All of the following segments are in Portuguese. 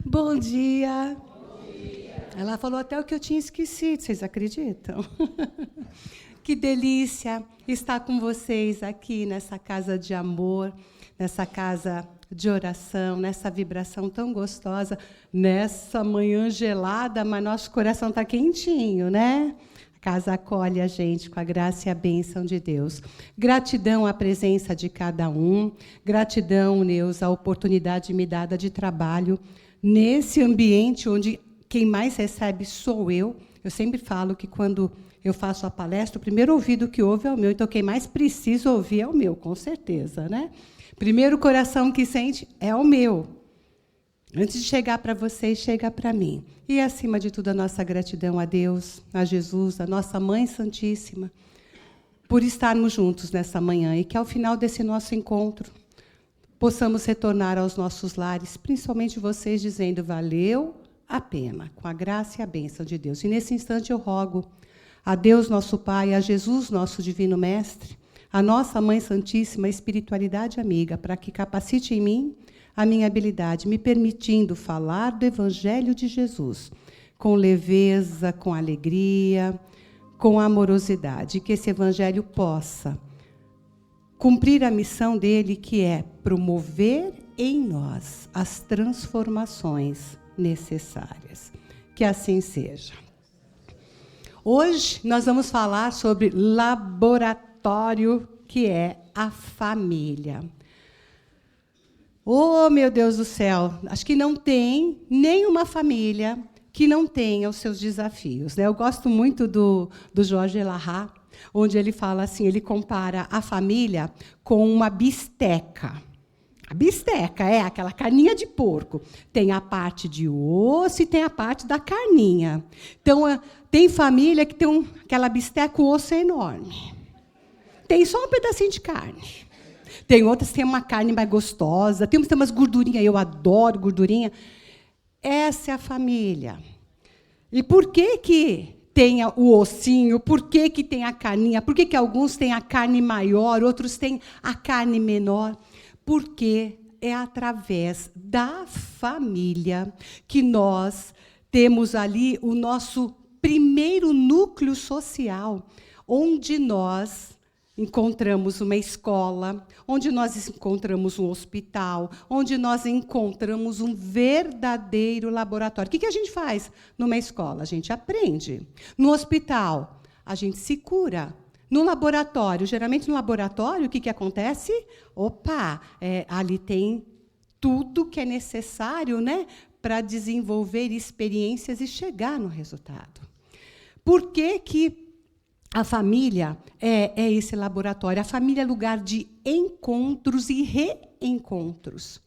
Bom dia. Ela falou até o que eu tinha esquecido, vocês acreditam? Que delícia estar com vocês aqui nessa casa de amor, nessa casa de oração, nessa vibração tão gostosa, nessa manhã gelada, mas nosso coração está quentinho, né? A casa acolhe a gente com a graça e a bênção de Deus. Gratidão à presença de cada um, gratidão, Neus, à oportunidade me dada de trabalho nesse ambiente onde quem mais recebe sou eu. Eu sempre falo que quando eu faço a palestra, o primeiro ouvido que ouve é o meu, então quem mais precisa ouvir é o meu, com certeza, né? Primeiro coração que sente é o meu. Antes de chegar para vocês, chega para mim. E, acima de tudo, a nossa gratidão a Deus, a Jesus, a nossa Mãe Santíssima, por estarmos juntos nessa manhã e que, ao final desse nosso encontro, possamos retornar aos nossos lares, principalmente vocês, dizendo, valeu a pena, com a graça e a bênção de Deus. E, nesse instante, eu rogo a Deus, nosso Pai, a Jesus, nosso Divino Mestre, a nossa Mãe Santíssima, a espiritualidade amiga, para que capacite em mim a minha habilidade, me permitindo falar do Evangelho de Jesus, com leveza, com alegria, com amorosidade, que esse Evangelho possa cumprir a missão dele, que é promover em nós as transformações necessárias. Que assim seja. Hoje nós vamos falar sobre laboratório, que é a família. Oh, meu Deus do céu, acho que não tem nenhuma família que não tenha os seus desafios, né? Eu gosto muito do Jorge Elahá, onde ele fala assim, ele compara a família com uma bisteca. A bisteca é aquela carninha de porco. Tem a parte de osso e tem a parte da carninha. Então, tem família que tem aquela bisteca, o osso é enorme. Tem só um pedacinho de carne. Tem outras que têm uma carne mais gostosa, tem umas gordurinhas, eu adoro gordurinha. Essa é a família. E por que tem o ossinho? Por que tem a carninha? Por que alguns têm a carne maior, outros têm a carne menor? Porque é através da família que nós temos ali o nosso primeiro núcleo social, onde nós encontramos uma escola, onde nós encontramos um hospital, onde nós encontramos um verdadeiro laboratório. O que a gente faz numa escola? A gente aprende. No hospital, a gente se cura. No laboratório, geralmente no laboratório, o que acontece? Opa, ali tem tudo que é necessário, né, para desenvolver experiências e chegar no resultado. Por que a família é esse laboratório? A família é lugar de encontros e reencontros.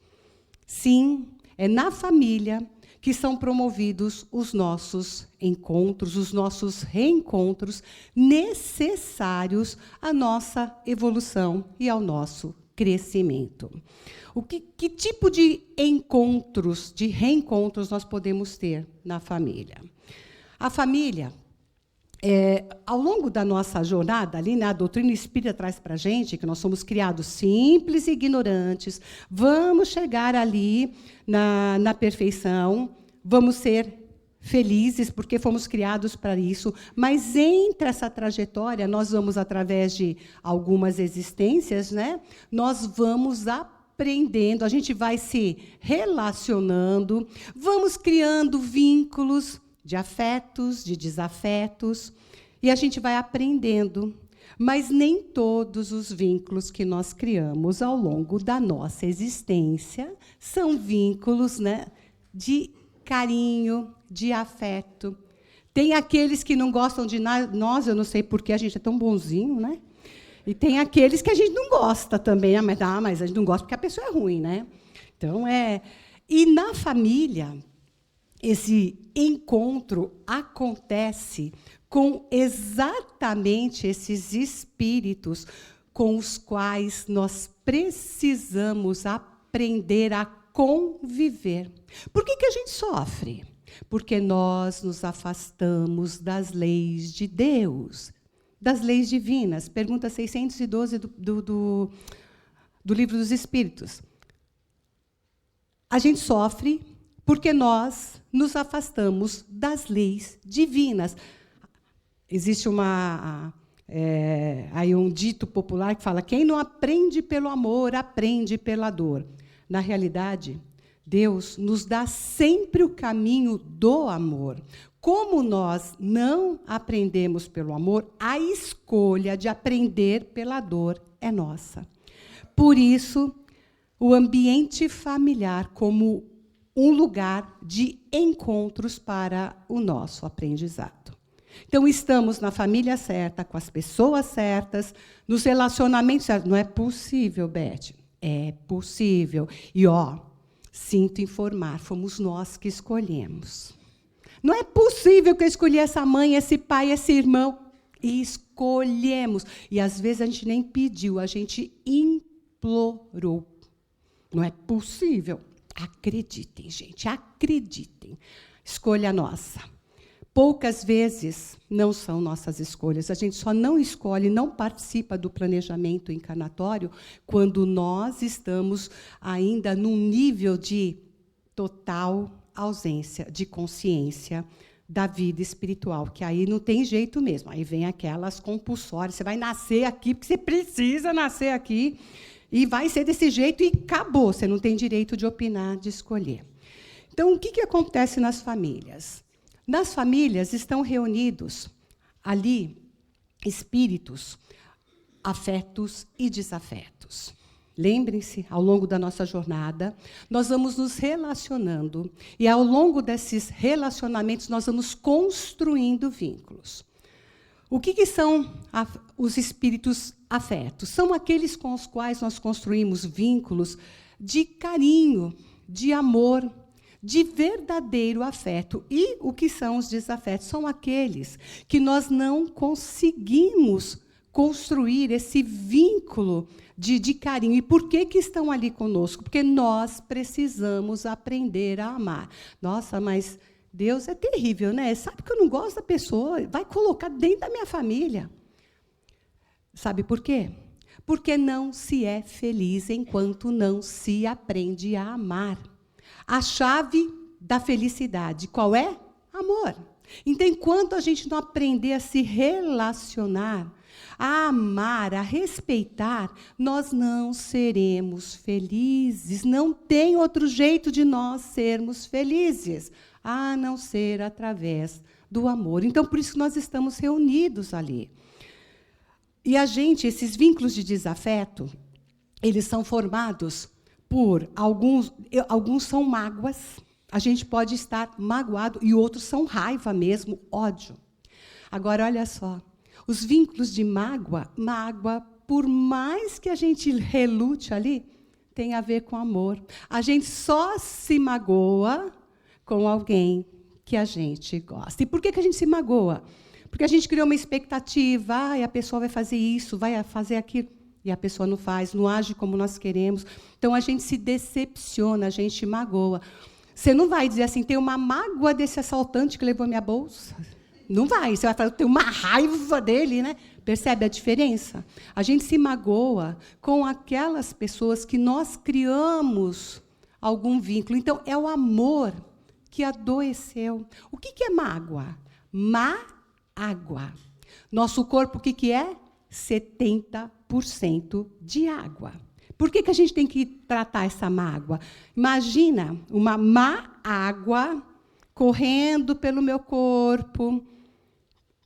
Sim, é na família que são promovidos os nossos encontros, os nossos reencontros necessários à nossa evolução e ao nosso crescimento. Que tipo de encontros, de reencontros nós podemos ter na família? A família, ao longo da nossa jornada, ali, né, a doutrina espírita traz para a gente que nós somos criados simples e ignorantes, vamos chegar ali na perfeição, vamos ser felizes porque fomos criados para isso, mas entre essa trajetória, nós vamos, através de algumas existências, né, nós vamos aprendendo, a gente vai se relacionando, vamos criando vínculos de afetos, de desafetos, e a gente vai aprendendo. Mas nem todos os vínculos que nós criamos ao longo da nossa existência são vínculos, né, de carinho, de afeto. Tem aqueles que não gostam de nós, eu não sei por que a gente é tão bonzinho, né? E tem aqueles que a gente não gosta também, mas a gente não gosta porque a pessoa é ruim, né? Então, E na família, esse encontro acontece com exatamente esses espíritos com os quais nós precisamos aprender a conviver. Por que a gente sofre? Porque nós nos afastamos das leis de Deus, das leis divinas. Pergunta 612 do Livro dos Espíritos. A gente sofre porque nós nos afastamos das leis divinas. Existe aí um dito popular que fala: quem não aprende pelo amor, aprende pela dor. Na realidade, Deus nos dá sempre o caminho do amor. Como nós não aprendemos pelo amor, a escolha de aprender pela dor é nossa. Por isso, o ambiente familiar como um lugar de encontros para o nosso aprendizado. Então, estamos na família certa, com as pessoas certas, nos relacionamentos certos. Não é possível, Beth. É possível. E, sinto informar, fomos nós que escolhemos. Não é possível que eu escolhi essa mãe, esse pai, esse irmão. E escolhemos. E, às vezes, a gente nem pediu, a gente implorou. Não é possível. Acreditem, gente, acreditem. Escolha nossa. Poucas vezes não são nossas escolhas. A gente só não escolhe, não participa do planejamento encarnatório quando nós estamos ainda num nível de total ausência de consciência da vida espiritual, que aí não tem jeito mesmo. Aí vem aquelas compulsórias. Você vai nascer aqui porque você precisa nascer aqui e vai ser desse jeito e acabou. Você não tem direito de opinar, de escolher. Então, o que acontece nas famílias? Nas famílias estão reunidos ali espíritos, afetos e desafetos. Lembrem-se, ao longo da nossa jornada, nós vamos nos relacionando e, ao longo desses relacionamentos, nós vamos construindo vínculos. O que são os espíritos afetos? São aqueles com os quais nós construímos vínculos de carinho, de amor, de verdadeiro afeto. E o que são os desafetos? São aqueles que nós não conseguimos construir esse vínculo de carinho. E por que estão ali conosco? Porque nós precisamos aprender a amar. Nossa, mas Deus é terrível, né? Sabe que eu não gosto da pessoa, vai colocar dentro da minha família. Sabe por quê? Porque não se é feliz enquanto não se aprende a amar. A chave da felicidade, qual é? Amor. Então, enquanto a gente não aprender a se relacionar, a amar, a respeitar, nós não seremos felizes. Não tem outro jeito de nós sermos felizes, a não ser através do amor. Então, por isso que nós estamos reunidos ali. E esses vínculos de desafeto, eles são formados por alguns são mágoas, a gente pode estar magoado, e outros são raiva mesmo, ódio. Agora, olha só, os vínculos de mágoa, por mais que a gente relute ali, tem a ver com amor. A gente só se magoa com alguém que a gente gosta. E por que a gente se magoa? Porque a gente criou uma expectativa, a pessoa vai fazer isso, vai fazer aquilo. E a pessoa não faz, não age como nós queremos. Então, a gente se decepciona, a gente magoa. Você não vai dizer assim, tem uma mágoa desse assaltante que levou minha bolsa. Não vai. Você vai falar, tem uma raiva dele, né? Percebe a diferença? A gente se magoa com aquelas pessoas que nós criamos algum vínculo. Então, é o amor que adoeceu. O que é mágoa? Água. Nosso corpo, o que é? 70% de água. Por que a gente tem que tratar essa mágoa? Imagina uma má água correndo pelo meu corpo,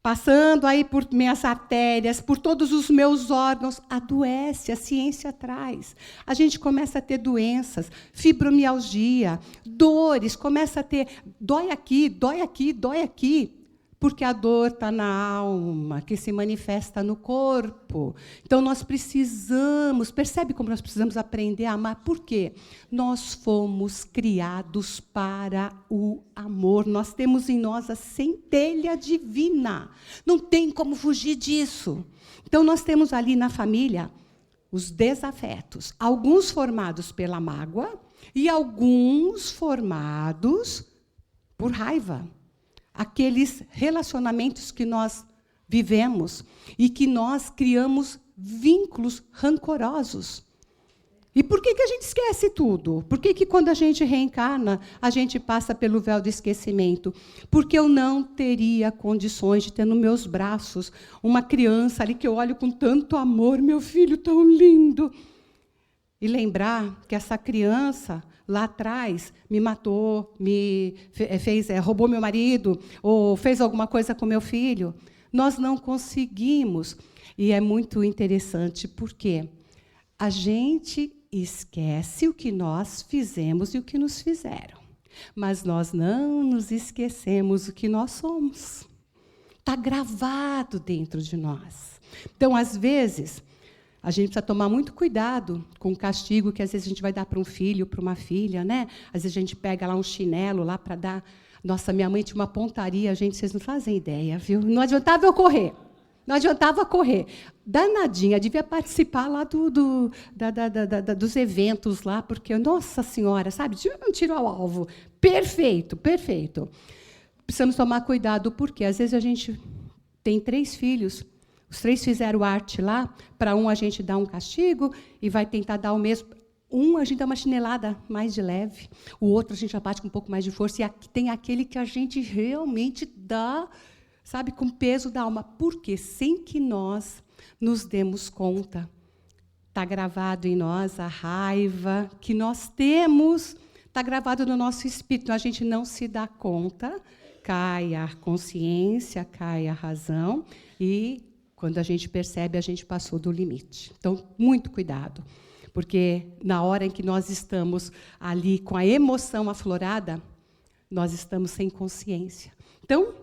passando aí por minhas artérias, por todos os meus órgãos, adoece, a ciência traz. A gente começa a ter doenças, fibromialgia, dores, começa a ter, dói aqui, dói aqui, dói aqui. Porque a dor está na alma, que se manifesta no corpo. Então, nós precisamos, percebe como nós precisamos aprender a amar? Por quê? Nós fomos criados para o amor. Nós temos em nós a centelha divina. Não tem como fugir disso. Então, nós temos ali na família os desafetos. Alguns formados pela mágoa e alguns formados por raiva. Aqueles relacionamentos que nós vivemos e que nós criamos vínculos rancorosos. E por que a gente esquece tudo? Por que quando a gente reencarna, a gente passa pelo véu do esquecimento? Porque eu não teria condições de ter nos meus braços uma criança ali que eu olho com tanto amor, meu filho tão lindo. E lembrar que essa criança, lá atrás, me matou, roubou meu marido, ou fez alguma coisa com meu filho. Nós não conseguimos. E é muito interessante, porque a gente esquece o que nós fizemos e o que nos fizeram. Mas nós não nos esquecemos o que nós somos. Está gravado dentro de nós. Então, às vezes, a gente precisa tomar muito cuidado com o castigo que, às vezes, a gente vai dar para um filho, para uma filha, né? Às vezes, a gente pega lá um chinelo lá para dar... Nossa, minha mãe tinha uma pontaria, gente, vocês não fazem ideia, viu? Não adiantava eu correr. Não adiantava correr. Danadinha, devia participar lá dos eventos lá, porque, nossa senhora, sabe? Tinha um tiro ao alvo. Perfeito, perfeito. Precisamos tomar cuidado, porque às vezes a gente tem 3 filhos, os 3 fizeram arte lá, para um a gente dá um castigo e vai tentar dar o mesmo. Um a gente dá uma chinelada mais de leve, o outro a gente já bate com um pouco mais de força, e aqui tem aquele que a gente realmente dá, sabe, com peso da alma, porque sem que nós nos demos conta, está gravado em nós a raiva que nós temos, está gravado no nosso espírito, a gente não se dá conta, cai a consciência, cai a razão, e quando a gente percebe, a gente passou do limite. Então, muito cuidado, porque na hora em que nós estamos ali com a emoção aflorada, nós estamos sem consciência. Então,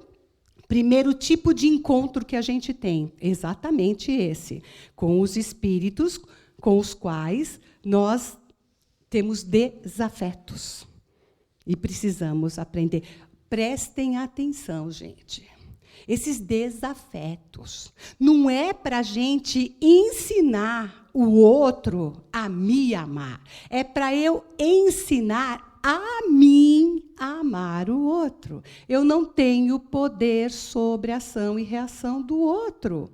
primeiro tipo de encontro que a gente tem, exatamente esse, com os espíritos com os quais nós temos desafetos. E precisamos aprender. Prestem atenção, gente. Esses desafetos não é para a gente ensinar o outro a me amar. É para eu ensinar a mim a amar o outro. Eu não tenho poder sobre a ação e reação do outro.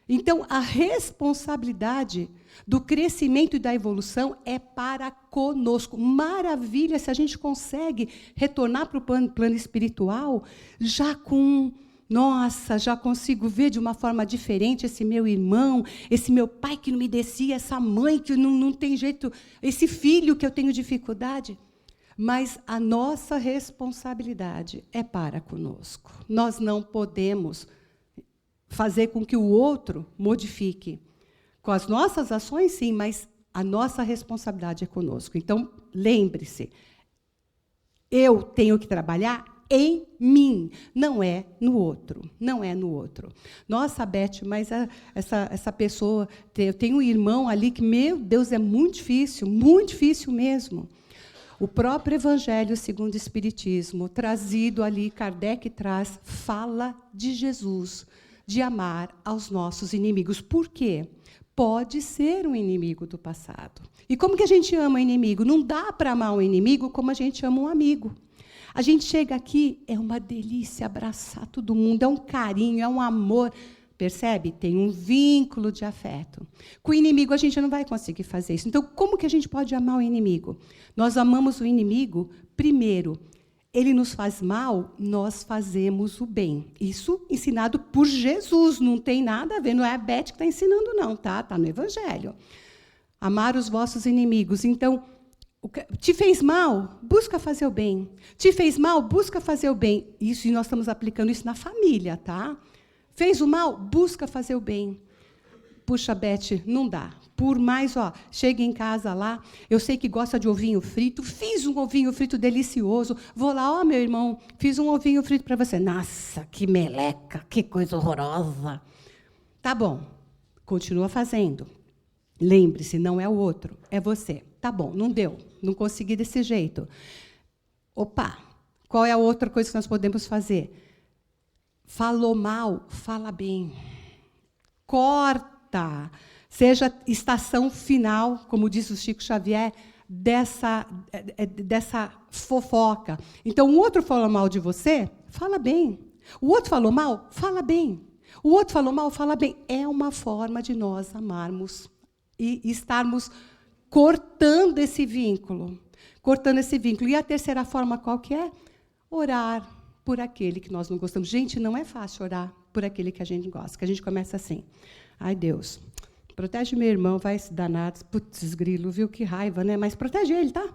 Então, a responsabilidade do crescimento e da evolução é para conosco. Maravilha se a gente consegue retornar para o plano espiritual já com... Nossa, já consigo ver de uma forma diferente esse meu irmão, esse meu pai que não me descia, essa mãe que não tem jeito, esse filho que eu tenho dificuldade. Mas a nossa responsabilidade é para conosco. Nós não podemos fazer com que o outro modifique. Com as nossas ações, sim, mas a nossa responsabilidade é conosco. Então, lembre-se, eu tenho que trabalhar em mim, não é no outro, não é no outro. Nossa, Beth, mas essa pessoa, eu tenho um irmão ali que, meu Deus, é muito difícil mesmo. O próprio Evangelho segundo o Espiritismo, trazido ali, Kardec traz, fala de Jesus, de amar aos nossos inimigos. Por quê? Pode ser um inimigo do passado. E como que a gente ama o inimigo? Não dá para amar um inimigo como a gente ama um amigo. A gente chega aqui, é uma delícia abraçar todo mundo, é um carinho, é um amor. Percebe? Tem um vínculo de afeto. Com o inimigo, a gente não vai conseguir fazer isso. Então, como que a gente pode amar o inimigo? Nós amamos o inimigo, primeiro, ele nos faz mal, nós fazemos o bem. Isso ensinado por Jesus, não tem nada a ver, não é a Beth que está ensinando, não, tá? Está no Evangelho. Amar os vossos inimigos. Então, te fez mal? Busca fazer o bem. Te fez mal? Busca fazer o bem. Isso, e nós estamos aplicando isso na família, tá? Fez o mal? Busca fazer o bem. Puxa, Beth, não dá. Por mais, chega em casa lá, eu sei que gosta de ovinho frito, fiz um ovinho frito delicioso, vou lá, meu irmão, fiz um ovinho frito para você. Nossa, que meleca, que coisa horrorosa. Tá bom, continua fazendo. Lembre-se, não é o outro, é você. Tá bom, não deu, não consegui desse jeito. Opa, qual é a outra coisa que nós podemos fazer? Falou mal, fala bem. Corta. Seja estação final, como diz o Chico Xavier, dessa fofoca. Então, o outro falou mal de você, fala bem. O outro falou mal, fala bem. O outro falou mal, fala bem. É uma forma de nós amarmos e estarmos cortando esse vínculo. Cortando esse vínculo. E a terceira forma qual que é? Orar por aquele que nós não gostamos. Gente, não é fácil orar por aquele que a gente gosta. Que a gente começa assim. Ai, Deus, protege meu irmão, vai se danar. Putz, grilo, viu? Que raiva, né? Mas protege ele, tá?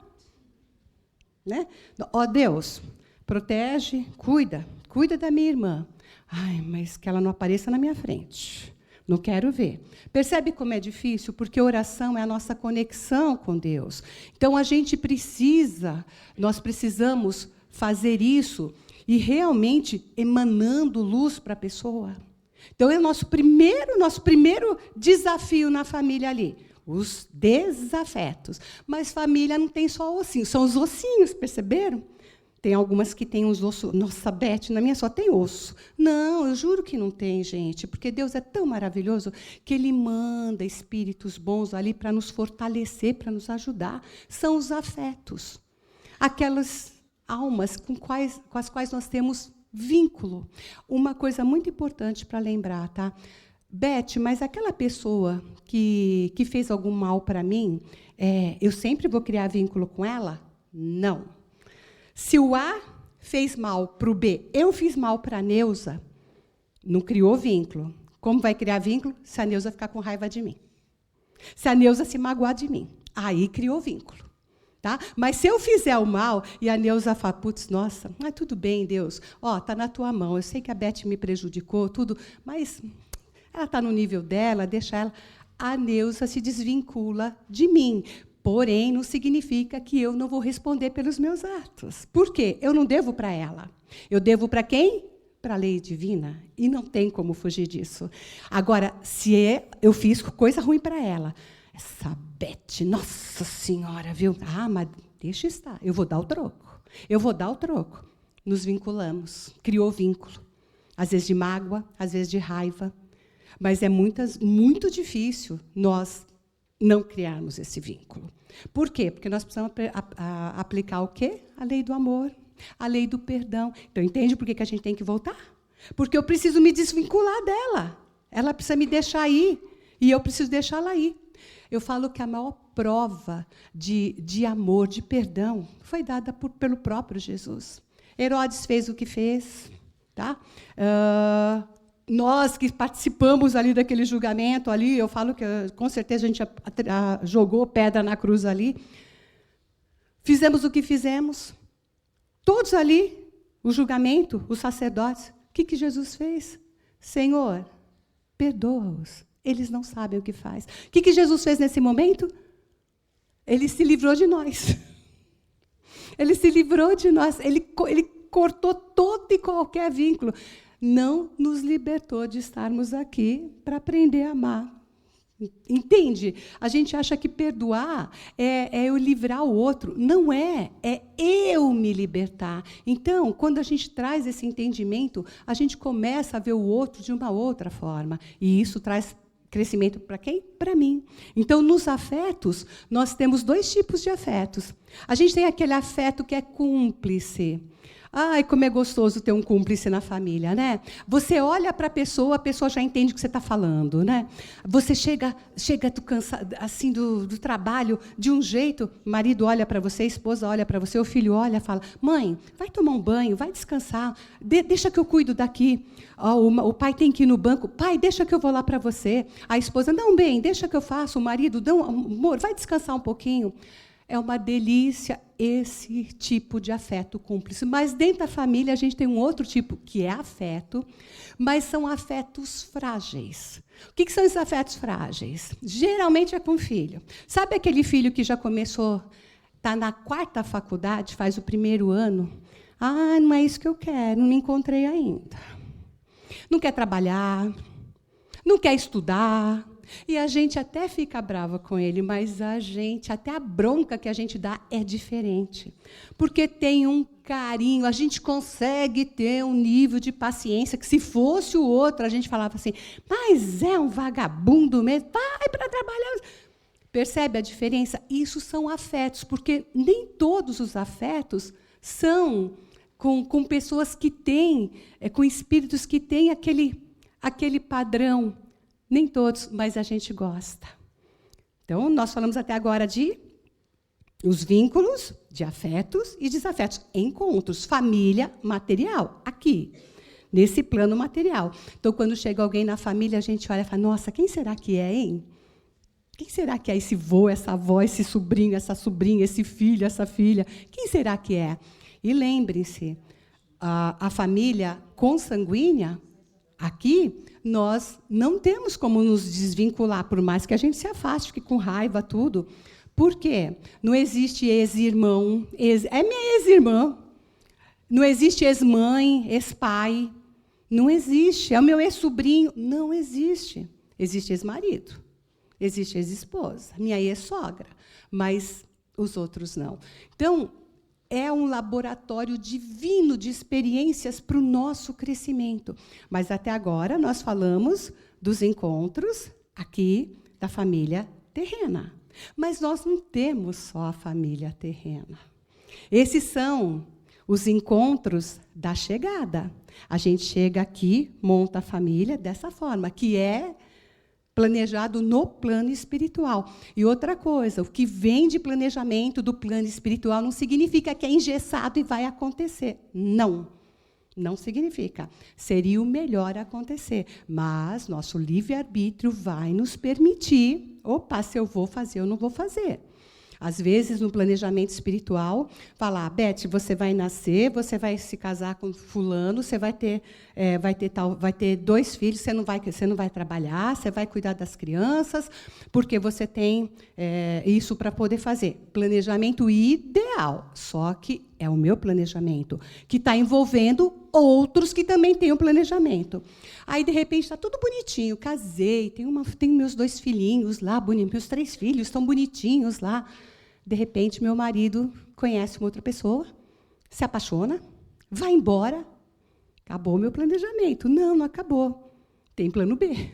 Né? Ó, Deus, protege, cuida da minha irmã. Ai, mas que ela não apareça na minha frente. Não quero ver. Percebe como é difícil? Porque oração é a nossa conexão com Deus. Então, nós precisamos fazer isso e realmente emanando luz para a pessoa. Então, é o nosso primeiro desafio na família ali. Os desafetos. Mas família não tem só ossinhos, são os ossinhos, perceberam? Tem algumas que têm os ossos. Nossa, Beth, na minha só tem osso. Não, eu juro que não tem, gente, porque Deus é tão maravilhoso que Ele manda espíritos bons ali para nos fortalecer, para nos ajudar. São os afetos. Aquelas almas com as quais nós temos vínculo. Uma coisa muito importante para lembrar, tá? Beth, mas aquela pessoa que fez algum mal para mim, eu sempre vou criar vínculo com ela? Não. Se o A fez mal para o B, eu fiz mal para a Neuza, não criou vínculo. Como vai criar vínculo? Se a Neuza ficar com raiva de mim. Se a Neuza se magoar de mim. Aí criou vínculo. Tá? Mas se eu fizer o mal e a Neuza fala, putz, nossa, tudo bem, Deus, está na tua mão, eu sei que a Beth me prejudicou, tudo, mas ela está no nível dela, deixa ela. A Neuza se desvincula de mim. Porém, não significa que eu não vou responder pelos meus atos. Por quê? Eu não devo para ela. Eu devo para quem? Para a lei divina. E não tem como fugir disso. Agora, se eu fiz coisa ruim para ela, essa Beth, nossa senhora, viu? Mas deixa estar. Eu vou dar o troco. Nos vinculamos. Criou vínculo. Às vezes de mágoa, às vezes de raiva. Mas é muito difícil nós não criarmos esse vínculo. Por quê? Porque nós precisamos aplicar o quê? A lei do amor, a lei do perdão. Então, entende por que a gente tem que voltar? Porque eu preciso me desvincular dela. Ela precisa me deixar ir, e eu preciso deixá-la ir. Eu falo que a maior prova de amor, de perdão, foi dada pelo próprio Jesus. Herodes fez o que fez, tá? Nós que participamos ali daquele julgamento, ali, eu falo que, com certeza, a gente jogou pedra na cruz ali. Fizemos o que fizemos. Todos ali, o julgamento, os sacerdotes. O que Jesus fez? Senhor, perdoa-os. Eles não sabem o que faz. O que Jesus fez nesse momento? Ele se livrou de nós. Ele se livrou de nós. Ele cortou todo e qualquer vínculo. Não nos libertou de estarmos aqui para aprender a amar. Entende? A gente acha que perdoar é eu livrar o outro. Não é. É eu me libertar. Então, quando a gente traz esse entendimento, a gente começa a ver o outro de uma outra forma. E isso traz crescimento para quem? Para mim. Então, nos afetos, nós temos 2 tipos de afetos. A gente tem aquele afeto que é cúmplice. Ai, como é gostoso ter um cúmplice na família, né? Você olha para a pessoa já entende o que você está falando, né? Você chega cansado, assim, do trabalho, de um jeito, o marido olha para você, a esposa olha para você, o filho olha e fala, mãe, vai tomar um banho, vai descansar, deixa que eu cuido daqui. O pai tem que ir no banco, pai, deixa que eu vou lá para você. A esposa, não, bem, deixa que eu faço. O marido, não, amor, vai descansar um pouquinho. É uma delícia esse tipo de afeto cúmplice. Mas dentro da família a gente tem um outro tipo, que é afeto, mas são afetos frágeis. O que são esses afetos frágeis? Geralmente é com o filho. Sabe aquele filho que já começou, está na 4ª faculdade, faz o 1º ano? Não é isso que eu quero, não me encontrei ainda. Não quer trabalhar, não quer estudar. E a gente até fica brava com ele, mas até a bronca que a gente dá é diferente. Porque tem um carinho, a gente consegue ter um nível de paciência que, se fosse o outro, a gente falava assim, mas é um vagabundo mesmo, vai para trabalhar. Percebe a diferença? Isso são afetos, porque nem todos os afetos são com pessoas que têm, com espíritos que têm aquele padrão. Nem todos, mas a gente gosta. Então, nós falamos até agora de os vínculos de afetos e desafetos, encontros, família material, aqui, nesse plano material. Então, quando chega alguém na família, a gente olha e fala, nossa, quem será que é, hein? Quem será que é esse vô, essa avó, esse sobrinho, essa sobrinha, esse filho, essa filha? Quem será que é? E lembrem-se, a família consanguínea, aqui, nós não temos como nos desvincular, por mais que a gente se afaste, fique com raiva, tudo. Por quê? Não existe ex-irmão, é minha ex-irmã. Não existe ex-mãe, ex-pai. Não existe. É o meu ex-sobrinho. Não existe. Existe ex-marido. Existe ex-esposa. Minha ex-sogra. Mas os outros não. Então, é um laboratório divino de experiências para o nosso crescimento. Mas, até agora, nós falamos dos encontros aqui da família terrena. Mas nós não temos só a família terrena. Esses são os encontros da chegada. A gente chega aqui, monta a família dessa forma, que é planejado no plano espiritual. E outra coisa, o que vem de planejamento do plano espiritual não significa que é engessado e vai acontecer. Não. Não significa. Seria o melhor acontecer. Mas nosso livre-arbítrio vai nos permitir, opa, se eu vou fazer, eu não vou fazer. Às vezes, no planejamento espiritual, falar, Beth, você vai nascer, você vai se casar com fulano, você vai ter 2 filhos, você não vai trabalhar, você vai cuidar das crianças, porque você tem isso para poder fazer. Planejamento ideal, só que é o meu planejamento, que está envolvendo outros que também têm um planejamento. Aí, de repente, está tudo bonitinho, casei, tenho meus 2 filhinhos lá, meus 3 filhos estão bonitinhos lá. De repente, meu marido conhece uma outra pessoa, se apaixona, vai embora, acabou o meu planejamento. Não acabou. Tem plano B.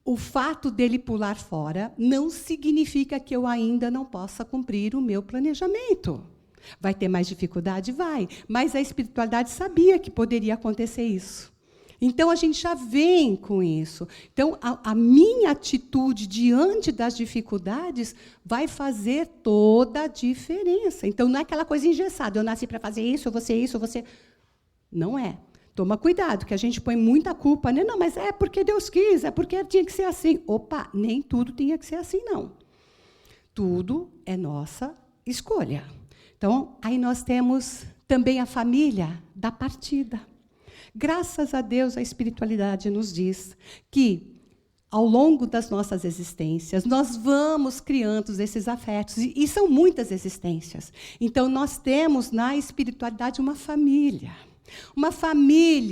O fato dele pular fora não significa que eu ainda não possa cumprir o meu planejamento. Vai ter mais dificuldade? Vai. Mas a espiritualidade sabia que poderia acontecer isso. Então, a gente já vem com isso. Então, a minha atitude diante das dificuldades vai fazer toda a diferença. Então, não é aquela coisa engessada. Eu nasci para fazer isso, eu vou ser isso, eu vou ser... Não é. Toma cuidado, que a gente põe muita culpa. Né? Não, mas é porque Deus quis, é porque tinha que ser assim. Opa, nem tudo tinha que ser assim, não. Tudo é nossa escolha. Então, aí nós temos também a família da partida. Graças a Deus, a espiritualidade nos diz que, ao longo das nossas existências, nós vamos criando esses afetos, e são muitas existências. Então, nós temos na espiritualidade uma família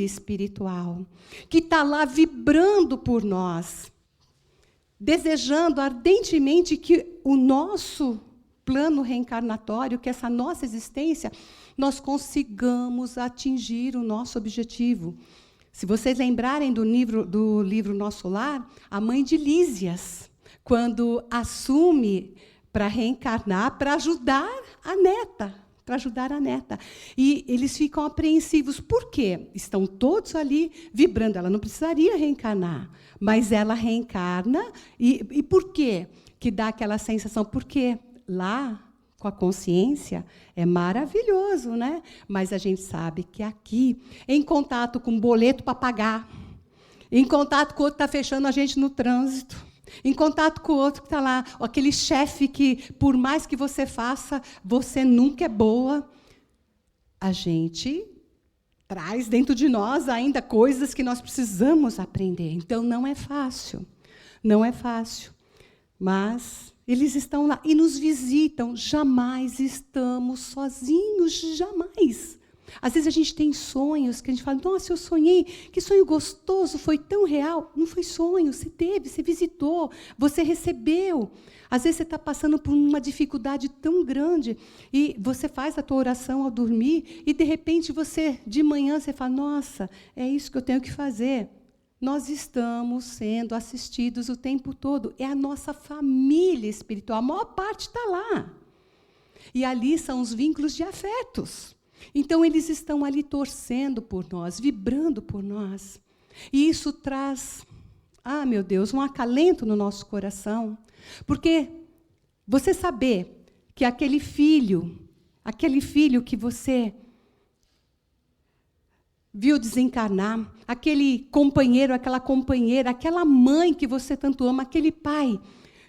espiritual, que está lá vibrando por nós, desejando ardentemente que o nosso plano reencarnatório, que essa nossa existência, nós consigamos atingir o nosso objetivo. Se vocês lembrarem do livro Nosso Lar, a mãe de Lísias, quando assume para reencarnar, para ajudar a neta. E eles ficam apreensivos. Por quê? Estão todos ali vibrando. Ela não precisaria reencarnar, mas ela reencarna. E por quê que dá aquela sensação? Porque lá, com a consciência, é maravilhoso, né? Mas a gente sabe que aqui, em contato com um boleto para pagar, em contato com o outro que está fechando a gente no trânsito, em contato com o outro que está lá, aquele chefe que, por mais que você faça, você nunca é boa, a gente traz dentro de nós ainda coisas que nós precisamos aprender. Então, não é fácil. Mas eles estão lá e nos visitam. Jamais estamos sozinhos, jamais. Às vezes a gente tem sonhos que a gente fala, nossa, eu sonhei, que sonho gostoso, foi tão real. Não foi sonho, você teve, você visitou, você recebeu. Às vezes você está passando por uma dificuldade tão grande e você faz a tua oração ao dormir e, de repente, de manhã, você fala, nossa, é isso que eu tenho que fazer. Nós estamos sendo assistidos o tempo todo. É a nossa família espiritual. A maior parte está lá. E ali são os vínculos de afetos. Então, eles estão ali torcendo por nós, vibrando por nós. E isso traz meu Deus, um acalento no nosso coração. Porque você saber que aquele filho que você viu desencarnar, aquele companheiro, aquela companheira, aquela mãe que você tanto ama, aquele pai,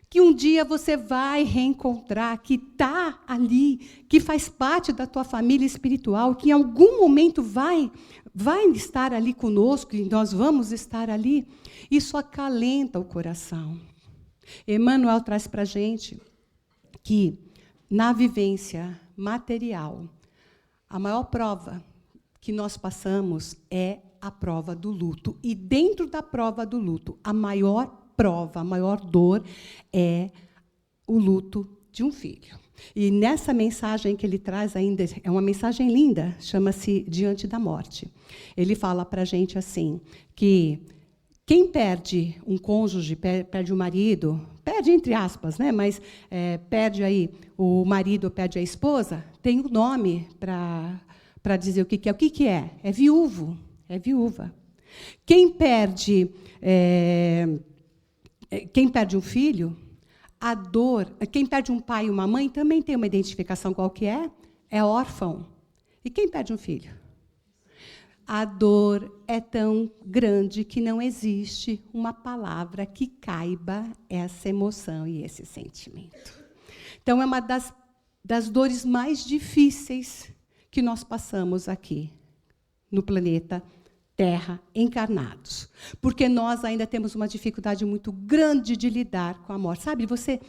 que um dia você vai reencontrar, que está ali, que faz parte da tua família espiritual, que em algum momento vai estar ali conosco, e nós vamos estar ali, isso acalenta o coração. Emmanuel traz para a gente que, na vivência material, a maior prova que nós passamos é a prova do luto. E dentro da prova do luto, a maior prova, a maior dor é o luto de um filho. E nessa mensagem que ele traz ainda, é uma mensagem linda, chama-se Diante da Morte. Ele fala para a gente assim, que quem perde um cônjuge, perde o marido, perde entre aspas, né? Mas perde aí o marido, perde a esposa, tem um nome para dizer o que é. O que é? É viúvo, é viúva. Quem perde um filho, a dor... Quem perde um pai e uma mãe também tem uma identificação qual que é? É órfão. E quem perde um filho? A dor é tão grande que não existe uma palavra que caiba essa emoção e esse sentimento. Então, é uma das dores mais difíceis que nós passamos aqui, no planeta Terra, encarnados. Porque nós ainda temos uma dificuldade muito grande de lidar com a morte. Sabe, você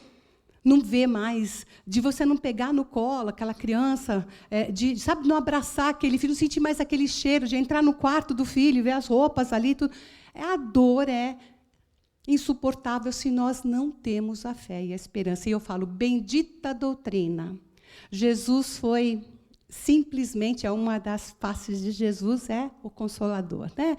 não vê mais, de você não pegar no colo aquela criança, de não abraçar aquele filho, não sentir mais aquele cheiro, de entrar no quarto do filho, ver as roupas ali, tudo. A dor é insuportável se nós não temos a fé e a esperança. E eu falo, bendita doutrina. Jesus foi... Simplesmente, uma das faces de Jesus é o Consolador. Né?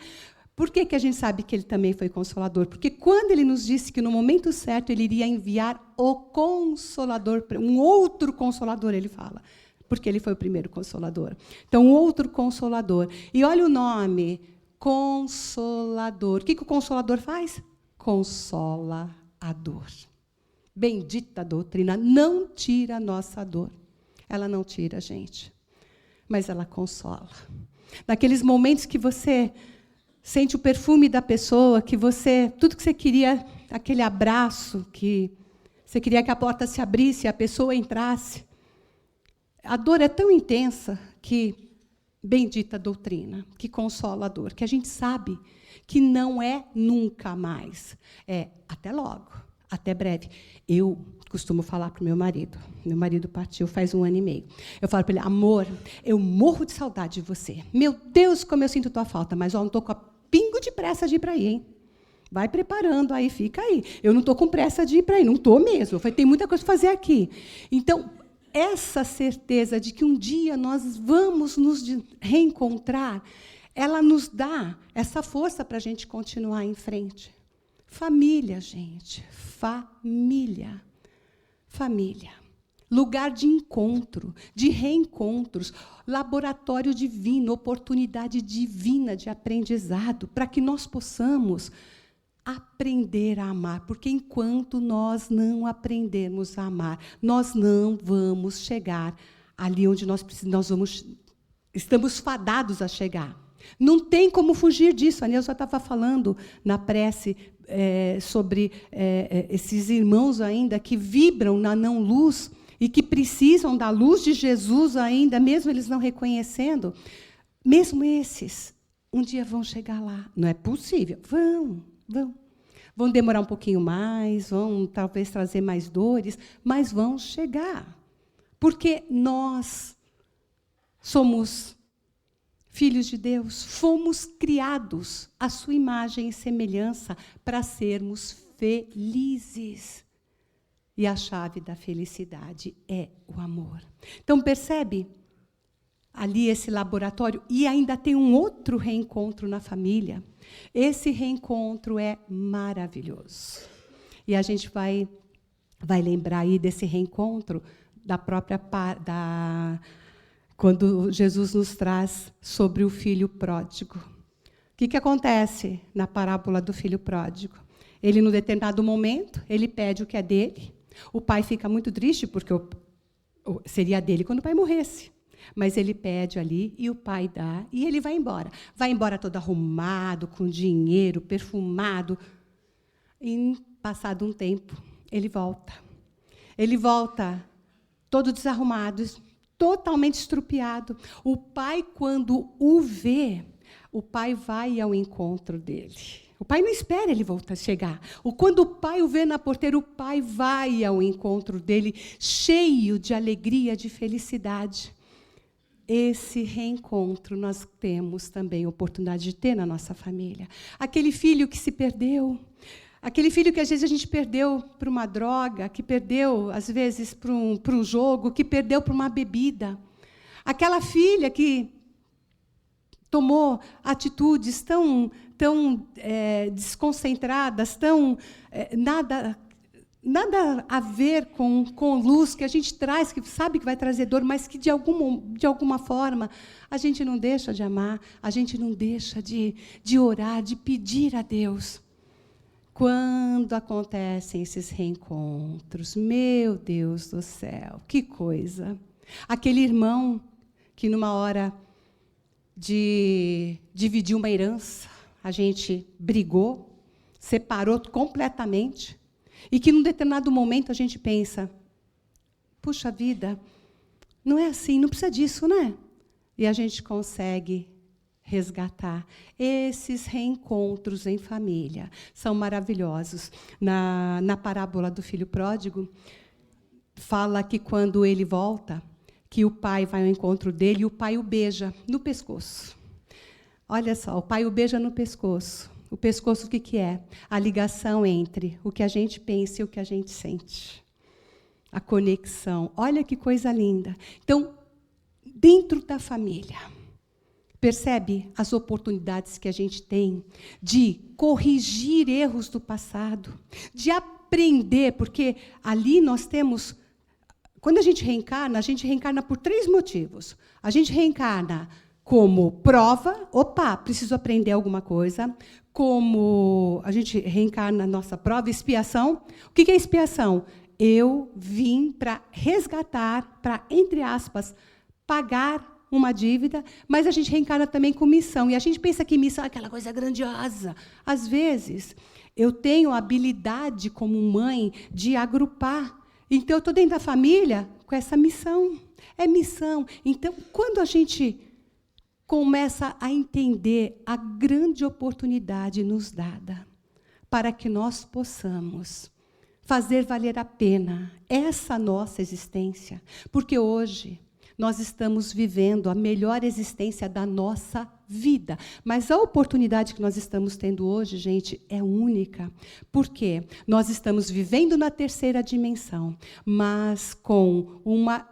Por que a gente sabe que ele também foi Consolador? Porque quando ele nos disse que, no momento certo, ele iria enviar o Consolador, um outro Consolador, ele fala, porque ele foi o primeiro Consolador. Então, um outro Consolador. E olha o nome, Consolador. O que o Consolador faz? Consola a dor. Bendita doutrina, não tira a nossa dor. Ela não tira, gente. Mas ela consola. Naqueles momentos que você sente o perfume da pessoa, que tudo que você queria, aquele abraço, que você queria que a porta se abrisse e a pessoa entrasse. A dor é tão intensa que, bendita doutrina, que consola a dor, que a gente sabe que não é nunca mais. É até logo, até breve. Eu costumo falar para o meu marido partiu faz 1 ano e meio. Eu falo para ele, amor, eu morro de saudade de você. Meu Deus, como eu sinto tua falta, mas não estou com a pingo de pressa de ir para aí, hein? Vai preparando aí, fica aí. Eu não estou com pressa de ir para aí, não estou mesmo. Tem muita coisa para fazer aqui. Então, essa certeza de que um dia nós vamos nos reencontrar, ela nos dá essa força para a gente continuar em frente. Família, gente, família. Família, lugar de encontro, de reencontros, laboratório divino, oportunidade divina de aprendizado, para que nós possamos aprender a amar, porque enquanto nós não aprendermos a amar, nós não vamos chegar ali onde estamos fadados a chegar. Não tem como fugir disso. A Neuza estava falando na prece sobre esses irmãos ainda que vibram na não-luz e que precisam da luz de Jesus ainda, mesmo eles não reconhecendo. Mesmo esses, um dia vão chegar lá. Não é possível. Vão demorar um pouquinho mais, vão talvez trazer mais dores, mas vão chegar. Porque nós somos filhos de Deus, fomos criados à sua imagem e semelhança para sermos felizes. E a chave da felicidade é o amor. Então, percebe ali esse laboratório? E ainda tem um outro reencontro na família. Esse reencontro é maravilhoso. E a gente vai lembrar aí desse reencontro da própria... Quando Jesus nos traz sobre o filho pródigo. O que acontece na parábola do filho pródigo? Ele, num determinado momento, ele pede o que é dele. O pai fica muito triste, porque seria dele quando o pai morresse. Mas ele pede ali, e o pai dá, e ele vai embora. Vai embora todo arrumado, com dinheiro, perfumado. E, passado um tempo, ele volta. Ele volta todo desarrumado, totalmente estrupiado. O pai, quando o vê, o pai vai ao encontro dele. O pai não espera ele voltar, chegar. Quando o pai o vê na porteira, o pai vai ao encontro dele, cheio de alegria, de felicidade. Esse reencontro nós temos também a oportunidade de ter na nossa família. Aquele filho que se perdeu, aquele filho que às vezes a gente perdeu para uma droga, que perdeu, às vezes, para um jogo, que perdeu para uma bebida. Aquela filha que tomou atitudes tão desconcentradas, nada a ver com luz, que a gente traz, que sabe que vai trazer dor, mas que, de alguma forma, a gente não deixa de amar, a gente não deixa de orar, de pedir a Deus. Quando acontecem esses reencontros, meu Deus do céu, que coisa! Aquele irmão que, numa hora de dividir uma herança, a gente brigou, separou completamente, e que, num determinado momento, a gente pensa, puxa vida, não é assim, não precisa disso, né? E a gente consegue resgatar. Esses reencontros em família são maravilhosos. Na parábola do filho pródigo, fala que, quando ele volta, que o pai vai ao encontro dele e o pai o beija no pescoço. Olha só, o pai o beija no pescoço. O pescoço, o que é? A ligação entre o que a gente pensa e o que a gente sente. A conexão. Olha que coisa linda. Então, dentro da família, percebe as oportunidades que a gente tem de corrigir erros do passado, de aprender, porque ali nós temos... Quando a gente reencarna por 3 motivos. A gente reencarna como prova, preciso aprender alguma coisa. Como a gente reencarna na nossa prova, expiação. O que é expiação? Eu vim para resgatar, para, entre aspas, pagar uma dívida, mas a gente reencarna também com missão. E a gente pensa que missão é aquela coisa grandiosa. Às vezes, eu tenho a habilidade, como mãe, de agrupar. Então, eu estou dentro da família com essa missão. É missão. Então, quando a gente começa a entender a grande oportunidade nos dada para que nós possamos fazer valer a pena essa nossa existência, porque hoje nós estamos vivendo a melhor existência da nossa vida, mas a oportunidade que nós estamos tendo hoje, gente, é única, porque nós estamos vivendo na 3ª dimensão, mas com uma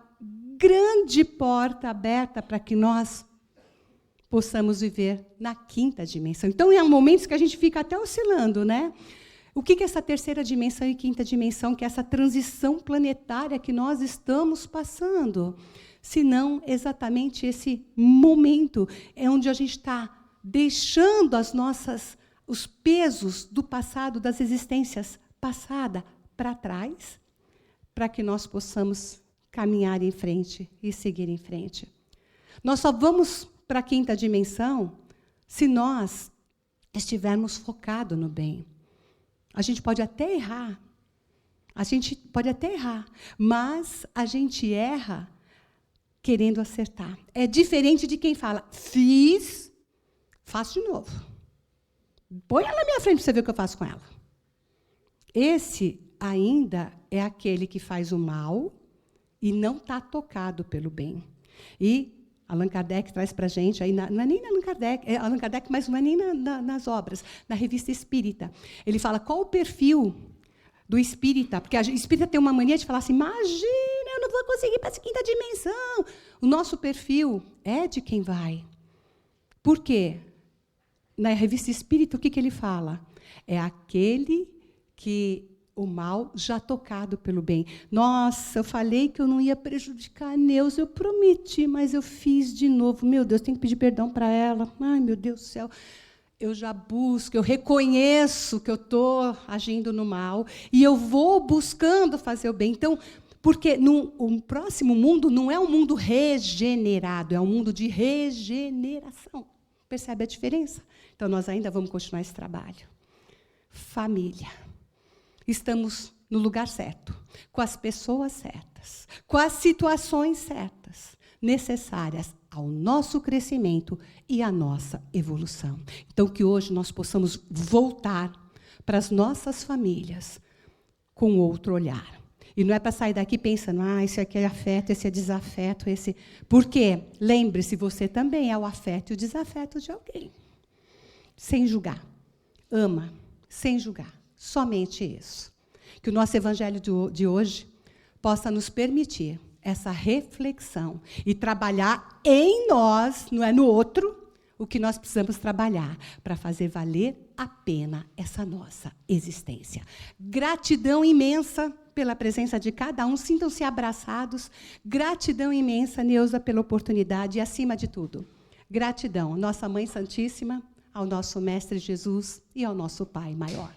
grande porta aberta para que nós possamos viver na 5ª dimensão. Então, há momentos que a gente fica até oscilando, né? O que é essa 3ª dimensão e 5ª dimensão, que é essa transição planetária que nós estamos passando? Se não exatamente esse momento é onde a gente está deixando os pesos do passado, das existências passadas, para trás, para que nós possamos caminhar em frente e seguir em frente. Nós só vamos para a 5ª dimensão se nós estivermos focados no bem. A gente pode até errar, mas a gente erra querendo acertar. É diferente de quem fala, faço de novo. Põe ela na minha frente para você ver o que eu faço com ela. Esse ainda é aquele que faz o mal e não está tocado pelo bem. E Allan Kardec traz para a gente, aí não é nem na Allan Kardec, mas não é nem nas obras, na Revista Espírita. Ele fala qual o perfil do espírita, porque a espírita tem uma mania de falar assim, imagina, eu não vou conseguir para essa 5ª dimensão. O nosso perfil é de quem vai. Por quê? Na Revista Espírita, o que ele fala? É aquele que o mal já tocado pelo bem. Nossa, eu falei que eu não ia prejudicar a Neuza, eu prometi, mas eu fiz de novo. Meu Deus, tenho que pedir perdão para ela. Ai, meu Deus do céu. eu já busco, eu reconheço que eu estou agindo no mal e eu vou buscando fazer o bem. Então, porque o próximo mundo não é um mundo regenerado, é um mundo de regeneração. Percebe a diferença? Então, nós ainda vamos continuar esse trabalho. Família. Estamos no lugar certo, com as pessoas certas, com as situações certas, necessárias ao nosso crescimento e à nossa evolução. Então, que hoje nós possamos voltar para as nossas famílias com outro olhar. E não é para sair daqui pensando, esse aqui é afeto, esse é desafeto, esse... Porque, lembre-se, você também é o afeto e o desafeto de alguém. Sem julgar. Ama, sem julgar. Somente isso. Que o nosso evangelho de hoje possa nos permitir essa reflexão e trabalhar em nós, não é no outro, o que nós precisamos trabalhar para fazer valer a pena essa nossa existência. Gratidão imensa pela presença de cada um, sintam-se abraçados. Gratidão imensa, Neuza, pela oportunidade e, acima de tudo, gratidão, nossa Mãe Santíssima, ao nosso Mestre Jesus e ao nosso Pai maior.